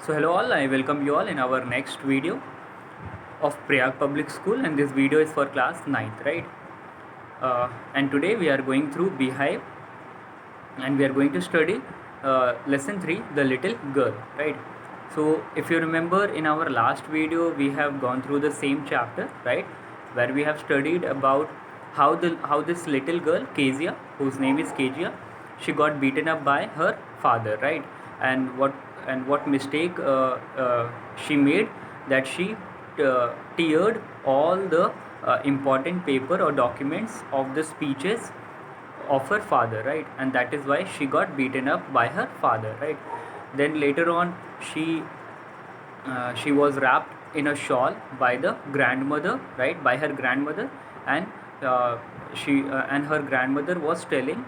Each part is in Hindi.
So hello all, I welcome you all in our next video of Prayag Public School, and this video is for class 9th, right? And today we are going through Beehive, and we are going to study lesson 3, the little girl, right? So if you remember, in our last video we have gone through the same chapter, right, where we have studied about how this little girl Kezia, whose name is Kezia, she got beaten up by her father, right? And what mistake she made, that she teared all the important paper or documents of the speeches of her father, right? And that is why she got beaten up by her father, right? Then later on, she was wrapped in a shawl by the grandmother, right, by her grandmother. And she and her grandmother was telling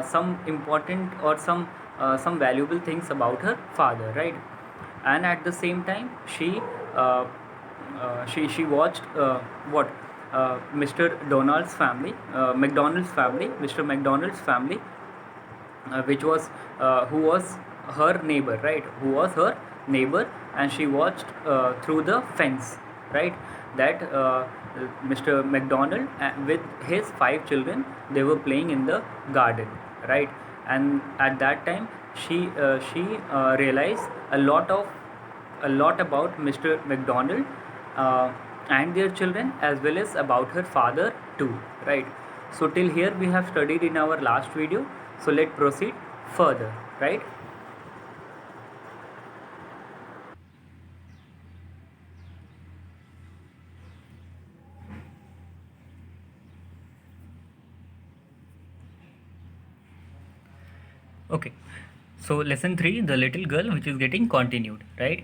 some important or some valuable things about her father, right? And at the same time, uh, she watched what Mr. Donald's family, McDonald's family, Mr. McDonald's family, which was who was her neighbor, right? Who was her neighbor, and she watched through the fence, right? That Mr. McDonald with his 5 children, they were playing in the garden, right? And at that time, she realized a lot about Mr. McDonald uh, and their children, as well as about her father too, right? So till here we have studied in our last video. So let's proceed further, right? Okay. So lesson 3, the little girl, which is getting continued, right?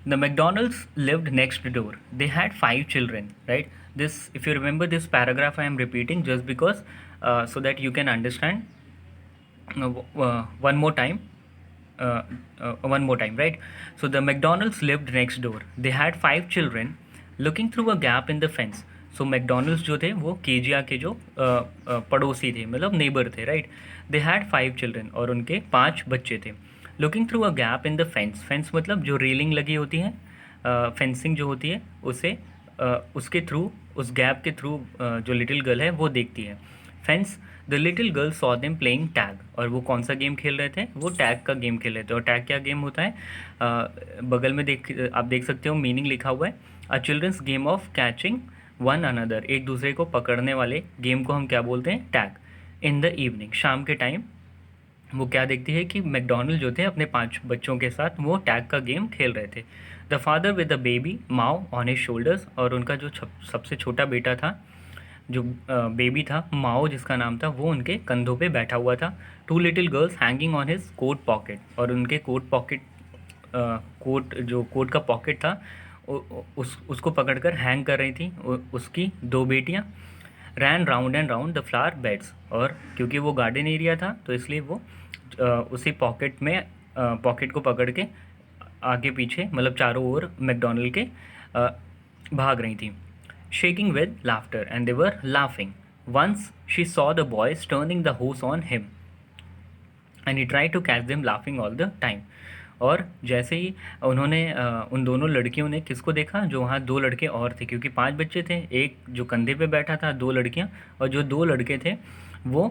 The McDonald's lived next door. They had 5 children, right? This, if you remember this paragraph, I am repeating just because so that you can understand one more time. One more time, right? So the McDonald's lived next door. They had 5 children. Looking through a gap in the fence. So McDonald's जो थे वो केजिया के जो पड़ोसी थे, मतलब नेबर थे, राइट? दे हैड 5 चिल्ड्रन और उनके 5 बच्चे थे. Looking through a gap in the fence. Fence मतलब जो रेलिंग लगी होती है, फेंसिंग जो होती है उसे उसके थ्रू, उस गैप के थ्रू जो लिटिल गर्ल है वो देखती है. Fence. The little girl saw them playing tag. और वो कौन सा गेम खेल रहे थे? वो टैग का गेम खेल रहे थे. और टैग क्या गेम होता है? बगल में आप देख सकते हो मीनिंग लिखा हुआ है. A children's game of catching one another. एक दूसरे को पकड़ने वाले गेम को हम क्या बोलते हैं? टैग. इन द इवनिंग, शाम के टाइम वो क्या देखती है कि मैकडोनल्ड जो थे अपने 5 बच्चों के साथ वो टैग का गेम खेल रहे थे. The father with the baby Mao on his shoulders. और उनका जो सबसे छोटा बेटा था, जो बेबी था, माओ जिसका नाम था, वो उनके कंधों पे बैठा हुआ था. 2 little girls hanging on his coat pocket. और उनके कोट पॉकेट, कोट जो कोट का पॉकेट था उसको पकड़कर हैंग कर रही थी उसकी 2 बेटियां. Ran round and round the flower beds. और क्योंकि वो गार्डन एरिया था तो इसलिए वो उसी पॉकेट में, पॉकेट को पकड़ के आगे पीछे, मतलब चारों ओर मैकडोनल्ड के भाग रही थी. Shaking with laughter and they were laughing. Once she saw the boys turning the hose on him and he try to catch them laughing all the time. और जैसे ही उन्होंने उन दोनों लड़कियों ने किसको देखा? जो वहाँ 2 लड़के और थे, क्योंकि 5 बच्चे थे. एक जो कंधे पे बैठा था, 2 लड़कियाँ, और जो 2 लड़के थे वो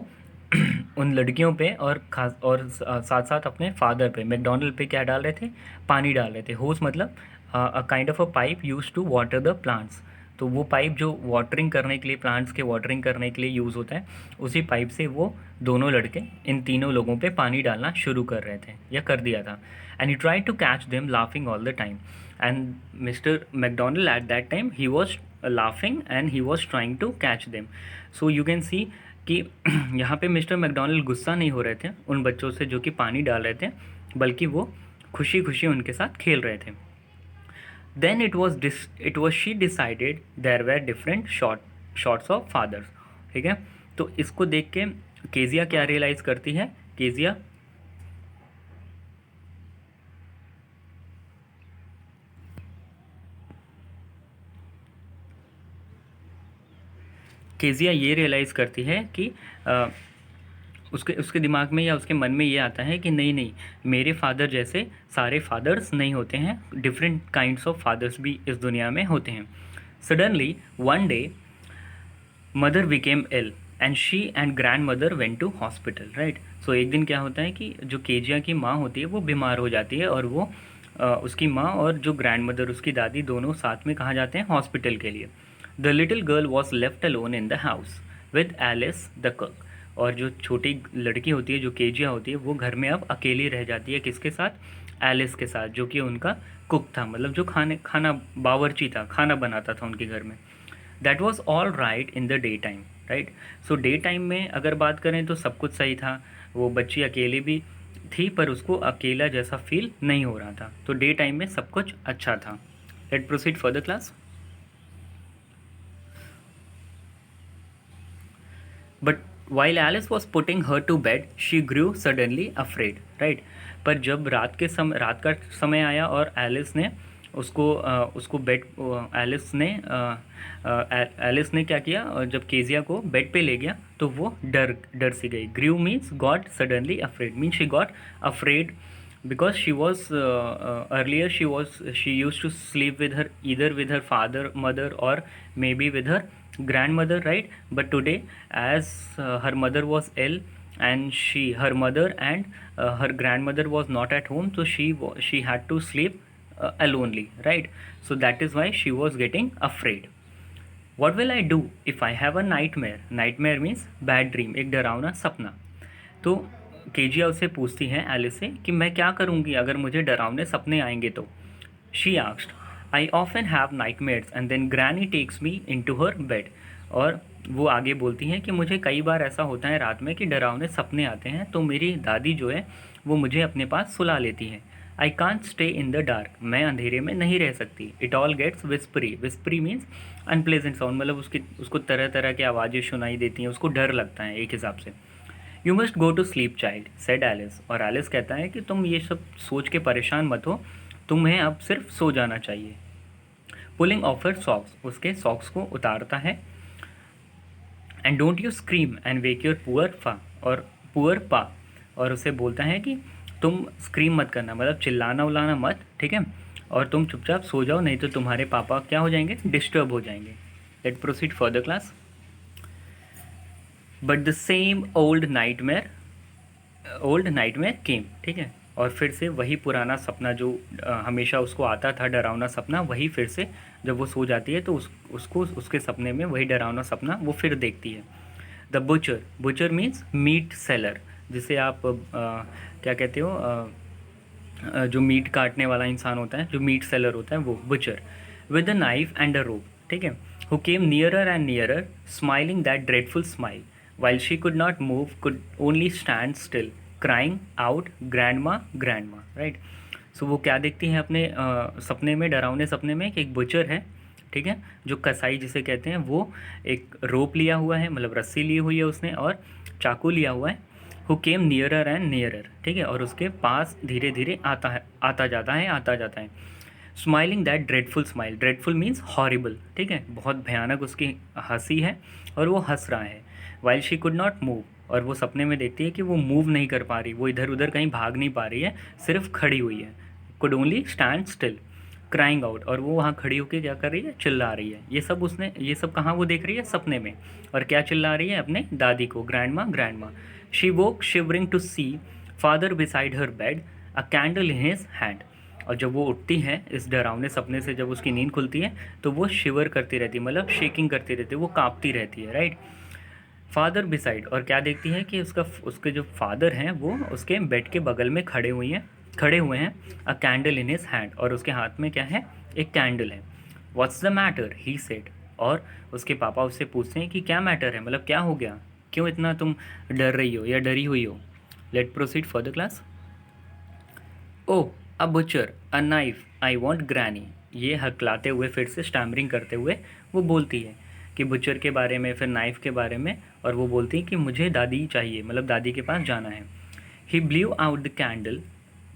उन लड़कियों पे और खास और साथ साथ अपने फादर पे, मैकडोनल्ड पे क्या डाल रहे थे? पानी डाल रहे थे. होस मतलब a kind of a pipe use to water the plants. तो वो पाइप जो वाटरिंग करने के लिए, प्लांट्स के वाटरिंग करने के लिए यूज़ होता है, उसी पाइप से वो दोनों लड़के इन तीनों लोगों पे पानी डालना शुरू कर रहे थे, या कर दिया था. And he try to catch them laughing all the time. And mister McDonald at that time he was laughing and he was trying to catch them. So you can see कि यहाँ पे मिस्टर मैकडोनल्ड गुस्सा नहीं हो रहे थे उन बच्चों से जो कि पानी डाल रहे थे, बल्कि वो खुशी खुशी उनके साथ खेल रहे थे. Then it was she decided there were different shots of fathers. ठीक है? तो इसको देख के केजिया क्या रियलाइज़ करती है? केजिया केजिया ये रियलाइज़ करती है कि उसके उसके दिमाग में या उसके मन में ये आता है कि नहीं नहीं, मेरे फादर जैसे सारे फादर्स नहीं होते हैं, डिफरेंट काइंड्स ऑफ फादर्स भी इस दुनिया में होते हैं. Suddenly one day mother became ill and she and grand mother went to hospital, right. So एक दिन क्या होता है कि जो केजिया की माँ होती है वो बीमार हो जाती है, और वो उसकी माँ और जो ग्रैंड मदर उसकी दादी दोनों साथ में कहाँ जाते हैं, हॉस्पिटल के लिए. The little girl was left alone in the house with Alice the cook. और जो छोटी लड़की होती है, जो केजिया होती है, वो घर में अब अकेली रह जाती है. किसके साथ? एलिस के साथ, जो कि उनका कुक था, मतलब जो खाना बावर्ची था, खाना बनाता था उनके घर में. That was all right in the day time, right. So day time में अगर बात करें तो सब कुछ सही था. वो बच्ची अकेली भी थी, पर उसको अकेला जैसा फील नहीं हो रहा था. तो डे टाइम में सब कुछ अच्छा था. Let proceed further class. But while Alice was putting her to bed she grew suddenly afraid, right. पर जब रात का समय आया और एलिस ने उसको बेड एलिस ने क्या किया, और जब केजिया को बेड पे ले गया तो वो डर सी गई. Grew means got suddenly afraid, means she got afraid because she was earlier she used to sleep with her, either with her father, mother, or maybe with her grandmother, right. But today, as her mother was ill, and her mother and her grandmother was not at home, so she had to sleep alonely, right. So that is why she was getting afraid. What will I do if I have a nightmare? Nightmare means bad dream, एक डरावना सपना. तो केजिया उससे पूछती है एलिस से कि मैं क्या करूँगी अगर मुझे डरावने सपने आएंगे तो. She asked, I often have nightmares and then granny takes me into her bed. और वो आगे बोलती हैं कि मुझे कई बार ऐसा होता है रात में कि डरावने सपने आते हैं, तो मेरी दादी जो है वो मुझे अपने पास सुला लेती हैं. I can't stay in the dark, मैं अंधेरे में नहीं रह सकती. It all gets whispery. Whispery means unpleasant sound, मतलब उसको तरह तरह की आवाज़ें सुनाई देती हैं, उसको डर लगता है एक हिसाब से. You must go to sleep child, said Alice. और एलिस कहता है कि तुम ये सब सोच के परेशान मत हो, तुम्हें अब सिर्फ सो जाना चाहिए. पुलिंग ऑफ हर सॉक्स, उसके सॉक्स को उतारता है. And don't you scream and wake your poor पा. और उसे बोलता है कि तुम स्क्रीम मत करना, मतलब चिल्लाना उलाना मत, ठीक है, और तुम चुपचाप सो जाओ, नहीं तो तुम्हारे पापा क्या हो जाएंगे, डिस्टर्ब हो जाएंगे. Let proceed further class. But the same old nightmare came, ठीक है. और फिर से वही पुराना सपना जो हमेशा उसको आता था, डरावना सपना, वही फिर से जब वो सो जाती है तो उसको उसके सपने में वही डरावना सपना वो फिर देखती है. The butcher means meat seller, जिसे आप क्या कहते हो, जो मीट काटने वाला इंसान होता है, जो मीट सेलर होता है, वो butcher. With a knife and a rope, ठीक है. Who came nearer and nearer smiling that dreadful smile while she could not move, could only stand still, crying out grandma, grandma, right. So वो क्या देखती हैं अपने सपने में, डरावने सपने में, कि एक बुचर है, ठीक है, जो कसाई जिसे कहते हैं, वो एक रोप लिया हुआ है, मतलब रस्सी ली हुई है उसने, और चाकू लिया हुआ है. Who came nearer and nearer, ठीक है, और उसके पास धीरे धीरे आता जाता है. Smiling that dreadful smile, dreadful means horrible, ठीक है, बहुत भयानक उसकी हंसी है और वो हंस रहा है. While she could not move, और वो सपने में देखती है कि वो मूव नहीं कर पा रही, वो इधर उधर कहीं भाग नहीं पा रही है, सिर्फ खड़ी हुई है. Could only stand still, crying out, और वो वहाँ खड़ी होकर क्या कर रही है, चिल्ला रही है. ये सब कहाँ वो देख रही है, सपने में. और क्या चिल्ला रही है, अपने दादी को, grandma. She woke shivering to see father beside her bed, a candle in his hand. और जब वो उठती है इस डरावने सपने से, जब उसकी नींद खुलती है तो वो शिवर करती रहती है, मतलब शेकिंग करती रहती है, वो काँपती रहती है, राइट. फादर बिसाइड, और क्या देखती है कि उसके जो फादर हैं वो उसके बेड के बगल में खड़े हुए हैं. अ कैंडल इन हिज हैंड, और उसके हाथ में क्या है, एक कैंडल है. What's the matter, he said. और उसके पापा उससे पूछते हैं कि क्या मैटर है, मतलब क्या हो गया, क्यों इतना तुम डर रही हो या डरी हुई हो. Let proceed further class. Oh a butcher, a knife, I want granny. ये हकलाते हुए, फिर से स्टैमरिंग करते हुए वो बोलती है कि बुचर के बारे में, फिर नाइफ के बारे में, और वो बोलती है कि मुझे दादी चाहिए, मतलब दादी के पास जाना है. He blew out the candle,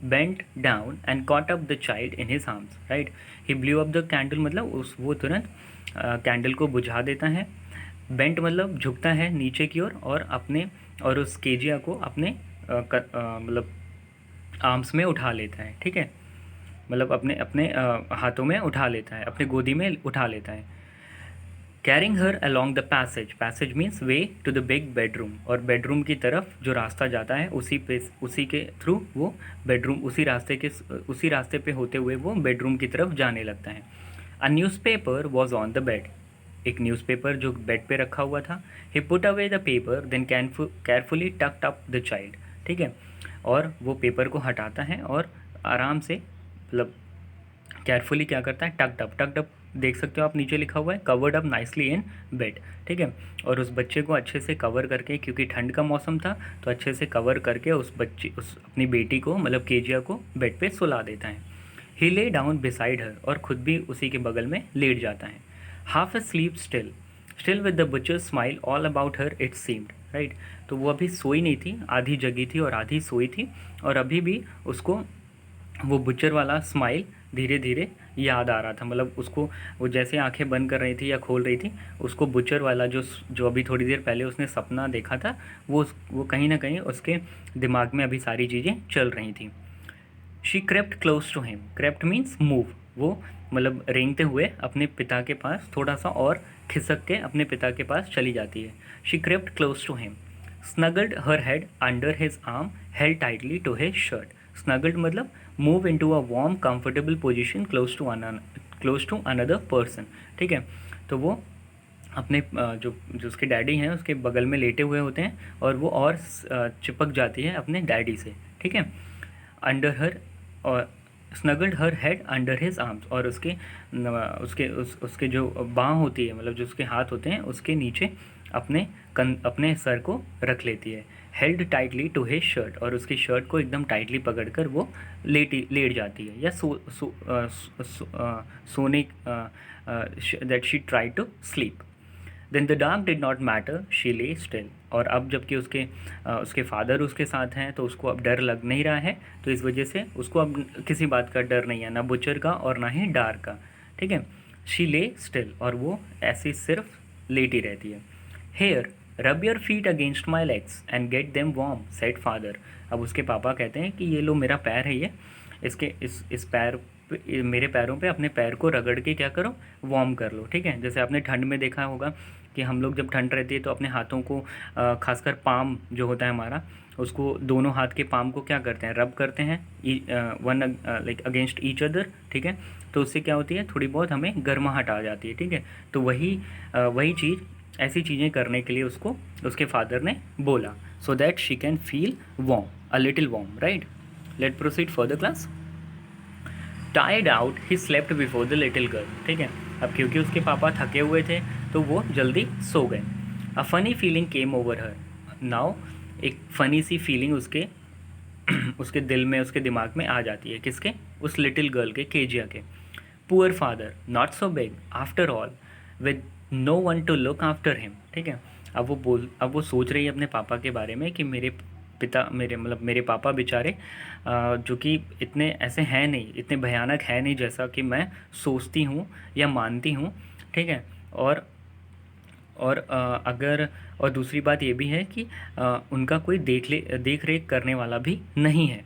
bent down and caught up the child in his arms, right. He blew up the candle, मतलब वो तुरंत कैंडल को बुझा देता है. बेंट मतलब झुकता है नीचे की ओर, और अपने और उस केजिया को अपने मतलब आर्म्स में उठा लेता है, ठीक है, मतलब अपने अपने हाथों में उठा लेता है, अपने गोदी में उठा लेता है। Carrying her along the passage, passage means way to the big bedroom, और बेडरूम की तरफ जो रास्ता जाता है उसी के थ्रू वो बेडरूम, उसी रास्ते पे होते हुए वो बेडरूम की तरफ जाने लगता है। A newspaper was on the bed, एक न्यूज़पेपर जो बेड पे रखा हुआ था। He put away the paper then carefully tucked up the child, ठीक है, और वो पेपर को हटाता है और आराम से, मतलब केयरफुली क्या करता है, टक्ड अप देख सकते हो आप, नीचे लिखा हुआ है covered up nicely in bed, ठीक है, और उस बच्चे को अच्छे से कवर करके, क्योंकि ठंड का मौसम था तो अच्छे से कवर करके उस अपनी बेटी को, मतलब केजिया को बेड पे सुला देता है। ही ले डाउन बिसाइड हर, और खुद भी उसी के बगल में लेट जाता है। Half asleep still with the butcher smile all about her it seemed, right, तो वो अभी सोई नहीं थी, आधी जगी थी और आधी सोई थी, और अभी भी उसको वो बुच्चर वाला स्माइल धीरे धीरे याद आ रहा था, मतलब उसको वो जैसे आंखें बंद कर रही थी या खोल रही थी, उसको बुच्चर वाला जो जो अभी थोड़ी देर पहले उसने सपना देखा था, वो कहीं ना कहीं उसके दिमाग में अभी सारी चीज़ें चल रही थी। She crept close to him, crept means move, वो मतलब रेंगते हुए अपने पिता के पास थोड़ा सा और खिसक के अपने पिता के पास चली जाती है। She crept close to him, snuggled her head under his arm, held tightly to his shirt. Snuggled मतलब move into a warm comfortable position close to another person, ठीक है, तो वो अपने जो जो उसके डैडी हैं उसके बगल में लेटे हुए होते हैं, और वो और चिपक जाती है अपने डैडी से, ठीक है। अंडर हर, और snuggled her head under his arms, और उसके जो बाँह होती है, मतलब जो उसके हाथ होते हैं उसके नीचे अपने सर को रख लेती है। Held tightly to his shirt, और उसकी शर्ट को एकदम टाइटली पकड़कर वो लेट जाती है, या सोने that she try to sleep. Then the dark did not matter, she lay still, और अब जबकि उसके फादर उसके साथ हैं तो उसको अब डर लग नहीं रहा है, तो इस वजह से उसको अब किसी बात का डर नहीं है, ना बुचर का और ना ही डार्क का, ठीक है। शी ले स्टिल, और वो ऐसी सिर्फ लेटी रहती है। Here rub your feet against my legs and get them warm, said father. अब उसके पापा कहते हैं कि ये लो मेरा पैर है, ये इसके इस पैर मेरे पैरों पे अपने पैर को रगड़ के क्या करो, वार्म कर लो, ठीक है। जैसे आपने ठंड में देखा होगा कि हम लोग जब ठंड रहती है तो अपने हाथों को खासकर पाम जो होता है हमारा, उसको दोनों हाथ के पाम को क्या करते हैं, रब करते हैं one like against each other, ठीक है, तो उससे क्या होती है, थोड़ी बहुत हमें गर्माहट आ जाती है, ठीक है। तो वही चीज़, ऐसी चीज़ें करने के लिए उसको उसके फादर ने बोला, so that she can feel warm, a little warm, right. Late proceed further class. Tired out he slept before the little girl, ठीक है, अब क्योंकि उसके पापा थके हुए थे तो वो जल्दी सो गए। A funny feeling came over her now, एक फ़नी सी फीलिंग उसके उसके दिल में, उसके दिमाग में आ जाती है, किसके, उस लिटिल गर्ल के, केजिया के। Poor father not so big after all, with no one to look after him, ठीक है। अब वो सोच रही है अपने पापा के बारे में कि मेरे पापा बेचारे जो कि इतने ऐसे हैं नहीं, इतने भयानक है नहीं जैसा कि मैं सोचती हूँ या मानती हूँ, ठीक है। और और अगर और दूसरी बात ये भी है कि उनका कोई देख रेख करने वाला भी नहीं है।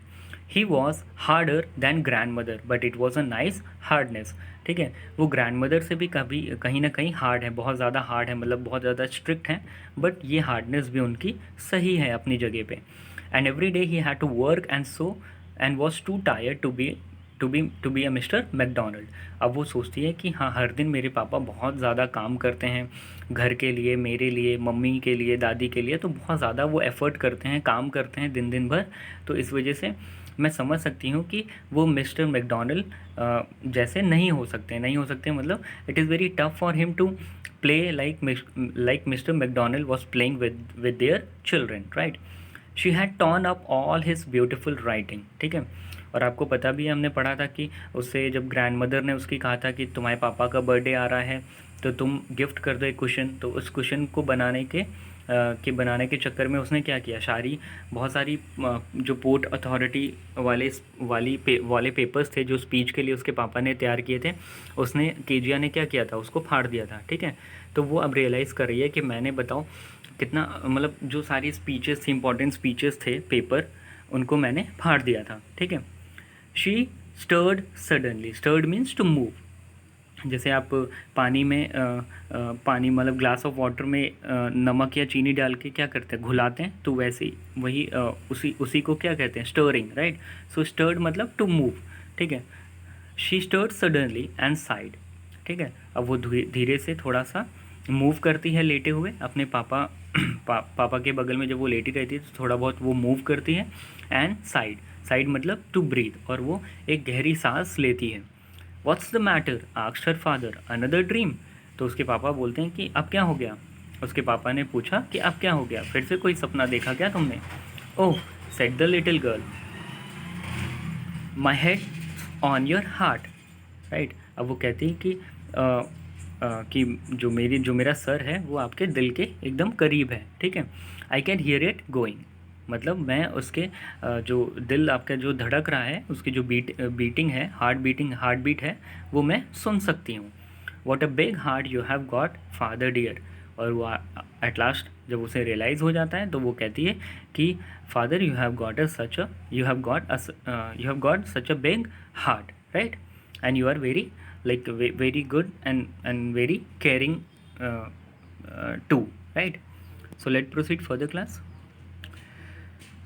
He was harder than grandmother but it was a nice hardness, ठीक है, वो ग्रैंड मदर से भी कभी कहीं ना कहीं हार्ड है, बहुत ज़्यादा हार्ड है, मतलब बहुत ज़्यादा स्ट्रिक्ट है, बट ये हार्डनेस भी उनकी सही है अपनी जगह पे। And every day he had to work and so and was too tired to be a mister McDonald. अब वो सोचती है कि हाँ, हर दिन मेरे पापा बहुत ज़्यादा काम करते हैं घर के लिए, मेरे लिए, मम्मी के लिए, दादी के लिए, तो बहुत ज़्यादा वो एफ़र्ट करते हैं, काम करते हैं दिन दिन भर, तो इस वजह से मैं समझ सकती हूँ कि वो मिस्टर मैकडोनल्ड जैसे नहीं हो सकते, मतलब it is very tough for him to play like mister McDonald was playing with their children, right. She had turn up all his beautiful writing, ठीक है, और आपको पता भी है, हमने पढ़ा था कि उससे जब ग्रैंड मदर ने उसकी कहा था कि तुम्हारे पापा का बर्थडे आ रहा है तो तुम गिफ्ट कर दो एक कुशन, तो उस कुशन को बनाने के चक्कर में उसने क्या किया, बहुत सारी जो पोर्ट अथॉरिटी वाले पेपर्स थे जो स्पीच के लिए उसके पापा ने तैयार किए थे, उसने केजिया ने क्या किया था, उसको फाड़ दिया था, ठीक है। तो वो अब रियलाइज़ कर रही है कि मैंने बताओ कितना मतलब जो सारी स्पीचेस थी, इंपॉर्टेंट स्पीचेस थे पेपर, उनको मैंने फाड़ दिया था, ठीक है। She stirred suddenly, stirred means to move. जैसे आप पानी में पानी मतलब ग्लास ऑफ वाटर में नमक या चीनी डाल के क्या करते हैं, घुलाते हैं, तो वैसे ही वही उसी उसी को क्या कहते हैं, स्टरिंग, राइट। सो स्टर्ड मतलब टू मूव, ठीक है। She stirred suddenly and sighed, ठीक है। अब वो धीरे से थोड़ा सा मूव करती है लेटे हुए अपने पापा पापा के बगल में जब वो लेटी रहती है तो थोड़ा बहुत वो मूव करती है। एंड साइड, साइड मतलब टू ब्रीथ, और वो एक गहरी सांस लेती है। What's the matter asked her father, another dream. तो उसके पापा बोलते हैं कि अब क्या हो गया। उसके पापा ने पूछा कि अब क्या हो गया, फिर से कोई सपना देखा क्या तुमने। Oh, said the little girl, my head on your heart, right. अब वो कहती है कि जो मेरा सर है वो आपके दिल के एकदम करीब है, ठीक है। I can hear it going, मतलब मैं उसके जो दिल आपका जो धड़क रहा है, उसकी जो बीटिंग है, हार्ट बीट है, वो मैं सुन सकती हूँ। What a big heart you have got father dear. और वो एट लास्ट जब उसे रियलाइज़ हो जाता है तो वो कहती है कि father you have got such a big heart, right, and you are very like very good and very caring too, right. So let's proceed further, class.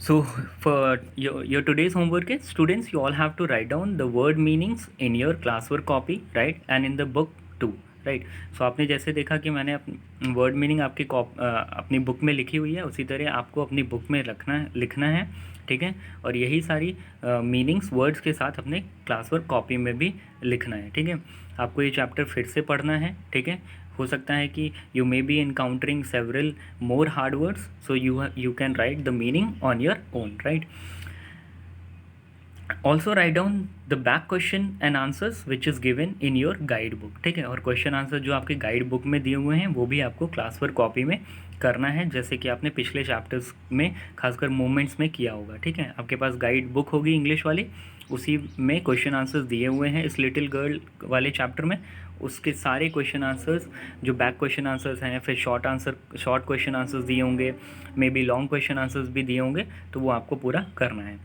So for your today's homework is, students, you all have to write down the word meanings in your classwork copy, right, and in the book too, right. So आपने जैसे देखा कि मैंने वर्ड मीनिंग आपकी अपनी बुक में लिखी हुई है, उसी तरह आपको अपनी बुक में लिखना है, ठीक है। और यही सारी मीनिंग्स वर्ड्स के साथ अपने क्लासवर्क कॉपी में भी लिखना है, ठीक है। आपको ये चैप्टर फिर से पढ़ना है, ठीक है। हो सकता है कि you may be encountering several more hard words, so you can write the meaning on your own, right. Also write down the back question and answers which is given in your guide book, ठीक है। और क्वेश्चन आंसर जो आपके गाइड बुक में दिए हुए हैं वो भी आपको क्लास वर्क कॉपी में करना है, जैसे कि आपने पिछले चैप्टर्स में खासकर मूवमेंट्स में किया होगा, ठीक है। आपके पास गाइड बुक होगी इंग्लिश वाली, उसी में क्वेश्चन आंसर्स दिए हुए हैं इस लिटिल गर्ल वाले चैप्टर में। उसके सारे क्वेश्चन आंसर्स जो बैक क्वेश्चन आंसर्स हैं, फिर शॉर्ट क्वेश्चन आंसर्स दिए होंगे, may be long question answers भी दिए होंगे, तो वो आपको पूरा करना है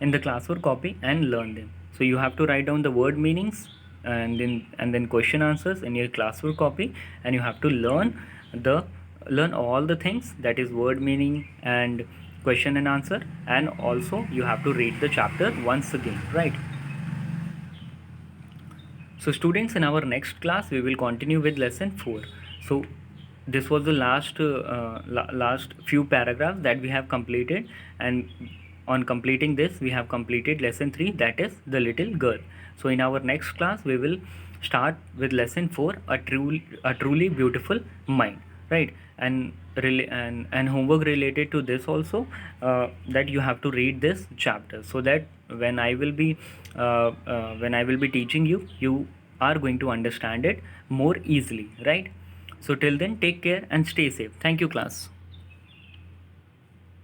in the classwork copy and learn them. So you have to write down the word meanings and then question answers in your classwork copy, and you have to learn all the things, that is word meaning and question and answer, and also you have to read the chapter once again, right. So students, in our next class we will continue with lesson 4. So this was the last few paragraphs that we have completed, and on completing this we have completed lesson 3, that is the little girl. So in our next class we will start with lesson 4, a truly beautiful mind, right. And homework related to this also, that you have to read this chapter, so that when I will be teaching you are going to understand it more easily, right. So till then, take care and stay safe. Thank you, class.